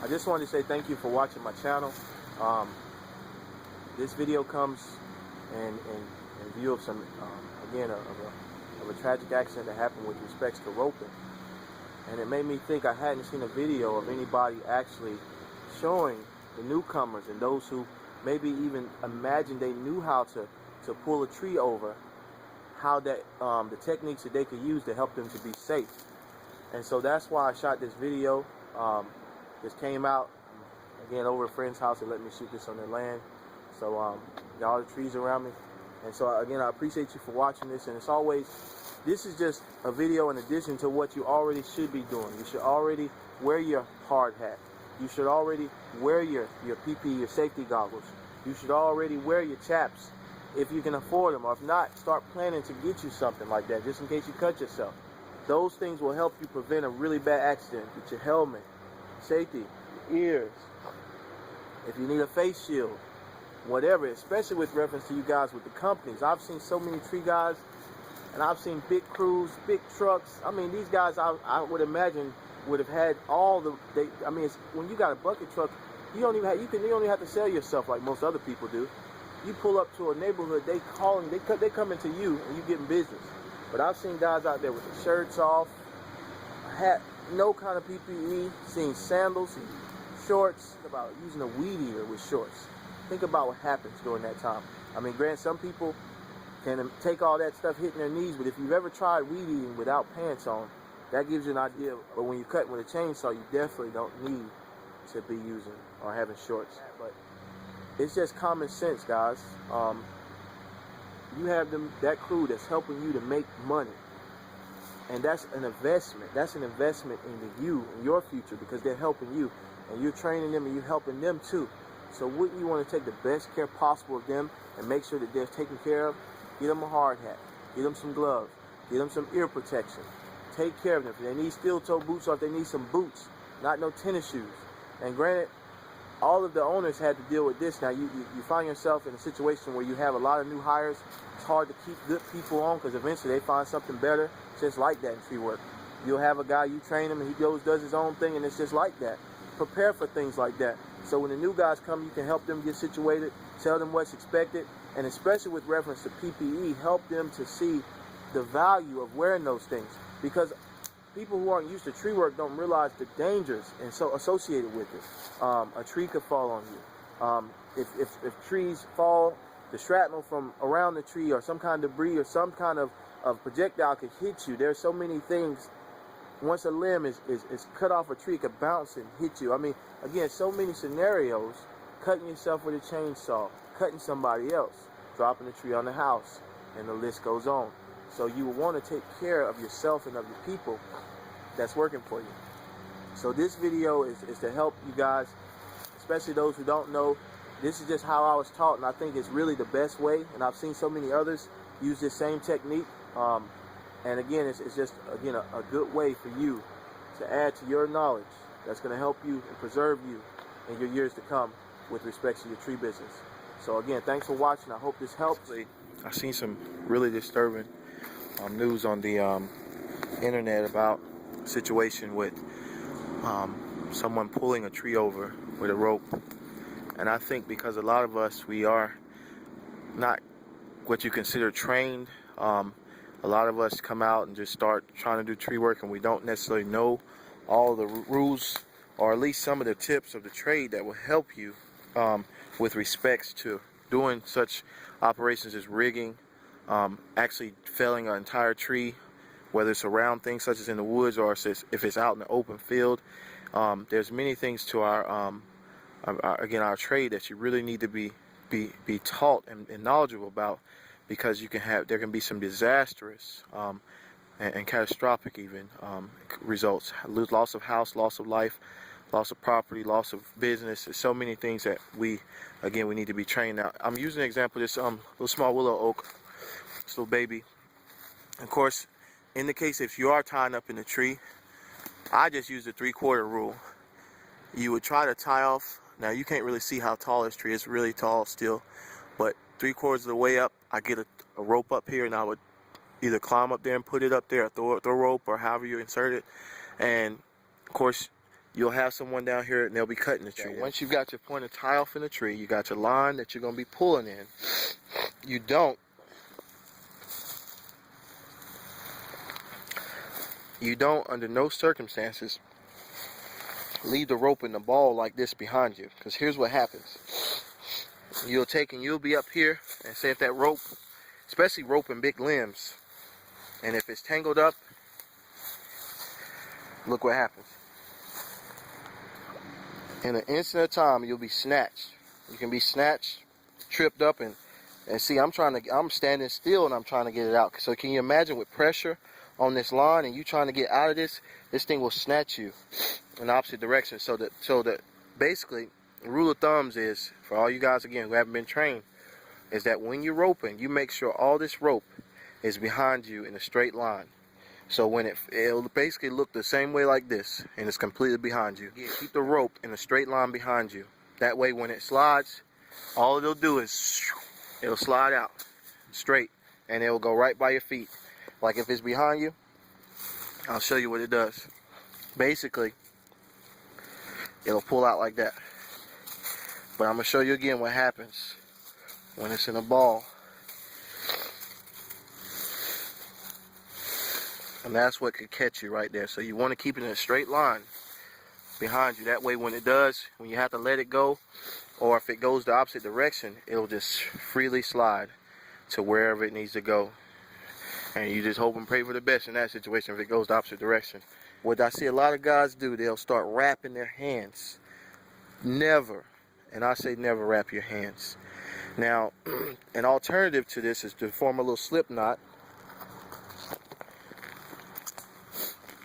I just wanted to say thank you for watching my channel. This video comes in view of some, again, of a tragic accident that happened with respects to roping. And it made me think I hadn't seen a video of anybody actually showing the newcomers and those who maybe even imagined they knew how to pull a tree over, how that the techniques that they could use to help them to be safe. And so that's why I shot this video. This came out again over a friend's house. They let me shoot this on their land. So got all the trees around me. And so again, I appreciate you for watching this. And it's always, this is just a video in addition to what you already should be doing. You should already wear your hard hat. You should already wear your PPE, your safety goggles. You should already wear your chaps if you can afford them. Or if not, start planning to get you something like that just in case you cut yourself. Those things will help you prevent a really bad accident. Get your helmet, safety, your ears. If you need a face shield, whatever, especially with reference to you guys with the companies. I've seen so many tree guys, and I've seen big crews, big trucks. I mean, these guys, I would imagine, would have had all the. I mean, when you got a bucket truck, you don't even have to sell yourself like most other people do. You pull up to a neighborhood, they coming to you, and you getting business. But I've seen guys out there with their shirts off, a hat, no kind of PPE, seen sandals, shorts. Think about using a weed eater with shorts. Think about what happens during that time. I mean, granted, some people can take all that stuff hitting their knees, but if you've ever tried weed eating without pants on, that gives you an idea. But when you're cutting with a chainsaw, you definitely don't need to be using or having shorts. But it's just common sense, guys. You have that crew that's helping you to make money. And that's an investment. That's an investment into you and your future, because they're helping you. And you're training them and you're helping them too. So wouldn't you want to take the best care possible of them and make sure that they're taken care of? Get them a hard hat. Get them some gloves. Get them some ear protection. Take care of them. If they need steel-toe boots or if they need some boots, not no tennis shoes. And granted, all of the owners had to deal with this. Now, you find yourself in a situation where you have a lot of new hires. It's hard to keep good people on because eventually they find something better. It's just like that in tree work. You'll have a guy, you train him, and he goes, does his own thing, and it's just like that. Prepare for things like that. So when the new guys come, you can help them get situated, tell them what's expected, and especially with reference to PPE, help them to see the value of wearing those things. Because people who aren't used to tree work don't realize the dangers and so associated with it. A tree could fall on you. If trees fall, the shrapnel from around the tree or some kind of debris or some kind of projectile could hit you. There's so many things. Once a limb is cut off a tree, it could bounce and hit you. I mean, again, so many scenarios. Cutting yourself with a chainsaw, cutting somebody else, dropping a tree on the house, and the list goes on. So you want to take care of yourself and of your people that's working for you. So this video is to help you guys, especially those who don't know. This is just how I was taught, and I think it's really the best way. And I've seen so many others use this same technique. And again, it's just, again, a good way for you to add to your knowledge that's going to help you and preserve you in your years to come with respect to your tree business. So again, thanks for watching. I hope this helps. I've seen some really disturbing news on the internet about a situation with someone pulling a tree over with a rope. And I think because a lot of us, we are not what you consider trained. A lot of us come out and just start trying to do tree work, and we don't necessarily know all the rules or at least some of the tips of the trade that will help you with respects to doing such operations as rigging, actually felling an entire tree, whether it's around things such as in the woods or if it's out in the open field. There's many things to our trade that you really need to be taught and knowledgeable about, because there can be some disastrous and catastrophic even results. Loss of house, loss of life, loss of property, loss of business. There's so many things that we need to be trained. Now, I'm using an example of this little small willow oak, this little baby. Of course, in the case if you are tying up in the tree, I just use the 3/4 rule. You would try to tie off. Now, you can't really see how tall this tree is. It's really tall still, but 3/4 of the way up, I get a rope up here, and I would either climb up there and put it up there, or throw a rope, or however you insert it. And of course, you'll have someone down here and they'll be cutting the tree. Once you've got your point of tie off in the tree, you got your line that you're going to be pulling in. You don't under no circumstances leave the rope in the ball like this behind you, because here's what happens. You'll be up here, and say if that rope, especially rope in big limbs, and if it's tangled up, look what happens. In an instant of time, you'll be snatched. You can be snatched, tripped up, and see, I'm standing still and I'm trying to get it out. So can you imagine, with pressure on this line and you trying to get out of this thing will snatch you in the opposite direction. So that basically, the rule of thumbs is, for all you guys again who haven't been trained, is that when you're roping, you make sure all this rope is behind you in a straight line. So when it'll basically look the same way like this, and it's completely behind you. Again, keep the rope in a straight line behind you. That way when it slides, all it'll do is it'll slide out straight, and it'll go right by your feet. Like if it's behind you, I'll show you what it does. Basically, it'll pull out like that. But I'm going to show you again what happens when it's in a ball. And that's what could catch you right there. So you want to keep it in a straight line behind you. That way when it does, when you have to let it go, or if it goes the opposite direction, it'll just freely slide to wherever it needs to go. And you just hope and pray for the best in that situation if it goes the opposite direction. What I see a lot of guys do, they'll start wrapping their hands. Never, and I say never, wrap your hands. Now, an alternative to this is to form a little slip knot.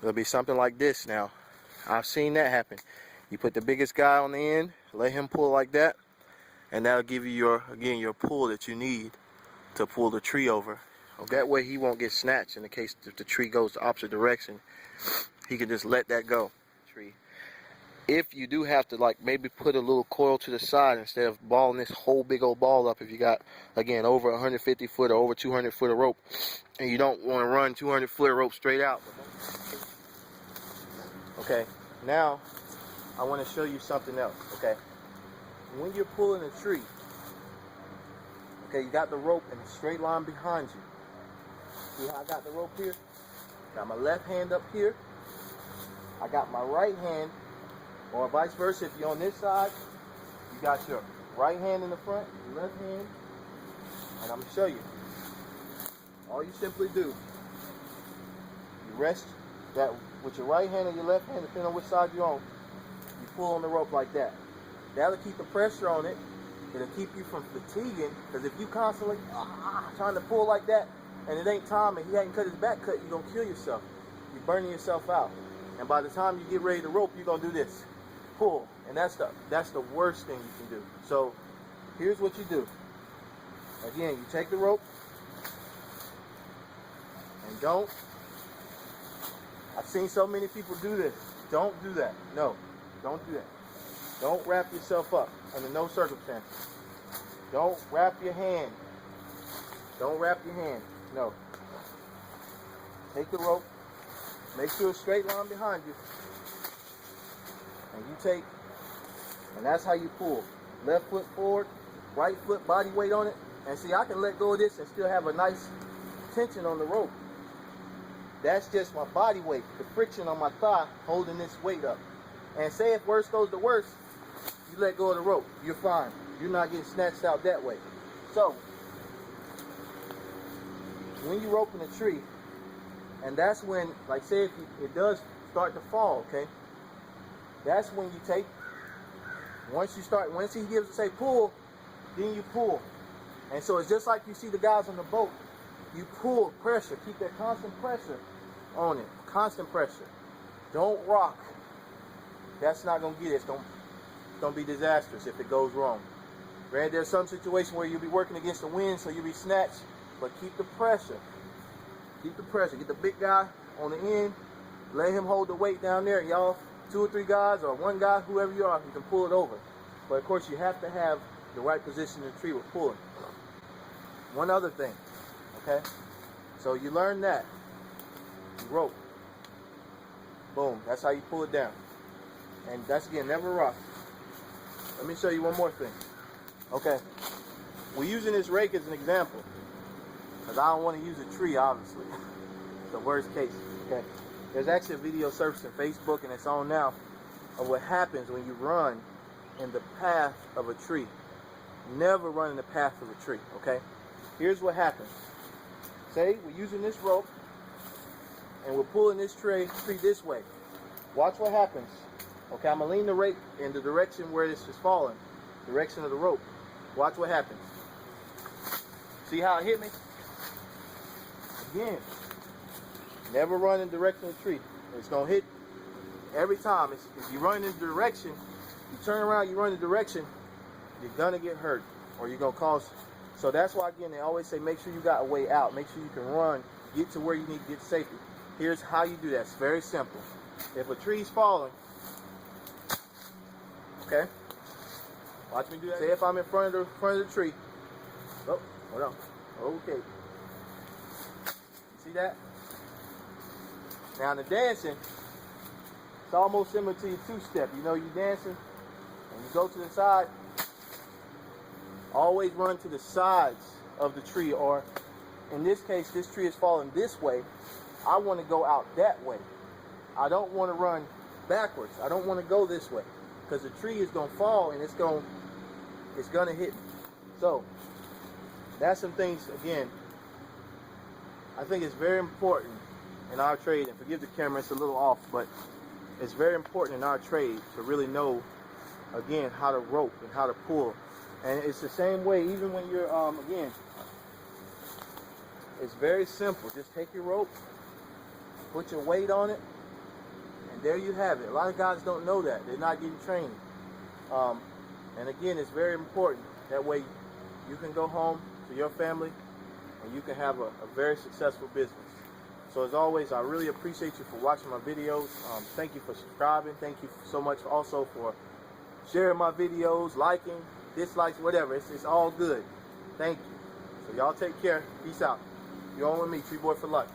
It'll be something like this now. I've seen that happen. You put the biggest guy on the end, let him pull like that, and that'll give you your pull that you need to pull the tree over. That way he won't get snatched in the case if the tree goes the opposite direction. He can just let that go. If you do have to, like, maybe put a little coil to the side instead of balling this whole big old ball up, if you got, again, over 150 foot or over 200 foot of rope, and you don't want to run 200 foot of rope straight out. Okay, now I want to show you something else. Okay, when you're pulling a tree, okay, you got the rope in a straight line behind you. See how I got the rope here? Got my left hand up here. I got my right hand, or vice versa. If you're on this side, you got your right hand in the front, your left hand, and I'm going to show you. All you simply do, you rest that with your right hand and your left hand, depending on which side you're on, you pull on the rope like that. That'll keep the pressure on it. It'll keep you from fatiguing, because if you constantly trying to pull like that, and it ain't time, and he hadn't cut his back cut, you're going to kill yourself. You're burning yourself out. And by the time you get ready to rope, you're going to do this. Pull. And that's the worst thing you can do. So here's what you do. Again, you take the rope, and I've seen so many people do this. Don't do that. No, don't do that. Don't wrap yourself up under no circumstances. Don't wrap your hand. Don't wrap your hand. No. Take the rope. Make sure it's straight line behind you. And you take, and that's how you pull. Left foot forward, right foot body weight on it. And see, I can let go of this and still have a nice tension on the rope. That's just my body weight, the friction on my thigh holding this weight up. And say if worse goes to worse, you let go of the rope, you're fine. You're not getting snatched out that way. So, when you rope in a tree, and that's when, like say if it does start to fall, okay? That's when you take, once he gives, say pull, then you pull. And so it's just like you see the guys on the boat. You pull, pressure, keep that constant pressure on it. Constant pressure. Don't rock. That's not going to get it. It's going to be disastrous if it goes wrong. Granted, there's some situation where you'll be working against the wind, so you'll be snatched, but keep the pressure. Keep the pressure. Get the big guy on the end. Let him hold the weight down there. Y'all, 2 or 3 guys or 1 guy, whoever you are, you can pull it over. But of course, you have to have the right position in the tree with pulling. One other thing, okay? So you learn that. You rope. Boom. That's how you pull it down. And that's, again, never rough. Let me show you one more thing. Okay, we're using this rake as an example, because I don't want to use a tree, obviously. The worst case. Okay, there's actually a video surfacing Facebook, and it's on now, of what happens when you run in the path of a tree. Never run in the path of a tree. Okay, here's what happens. Say we're using this rope and we're pulling this tree this way. Watch what happens. Okay, I'm gonna lean the rake in the direction where this is falling, direction of the rope. Watch what happens. See how it hit me? Again, never run in the direction of the tree. It's gonna hit every time. If you run in the direction, you turn around, you run in the direction, you're gonna get hurt, or you're gonna cause. So that's why, again, they always say make sure you got a way out. Make sure you can run, get to where you need to get safely. Here's how you do that. It's very simple. If a tree's falling, okay, watch me do that. Say if I'm in front of the tree. Oh, hold on. Okay. See that? Now in the dancing, it's almost similar to your two-step. You know, you're dancing and you go to the side. Always run to the sides of the tree, or in this case, this tree is falling this way. I want to go out that way. I don't want to run backwards. I don't want to go this way, because the tree is going to fall and it's going to hit me. So that's some things, again, I think it's very important in our trade, and forgive the camera, it's a little off, but it's very important in our trade to really know, again, how to rope and how to pull. And it's the same way even when you're, again, it's very simple. Just take your rope, put your weight on it, and there you have it. A lot of guys don't know that. They're not getting training. And again, it's very important. That way you can go home to your family and you can have a very successful business. So as always, I really appreciate you for watching my videos. Thank you for subscribing. Thank you so much also for sharing my videos, liking, dislikes, whatever. It's all good. Thank you. So y'all take care. Peace out. You're on with me, Tree Boy for life.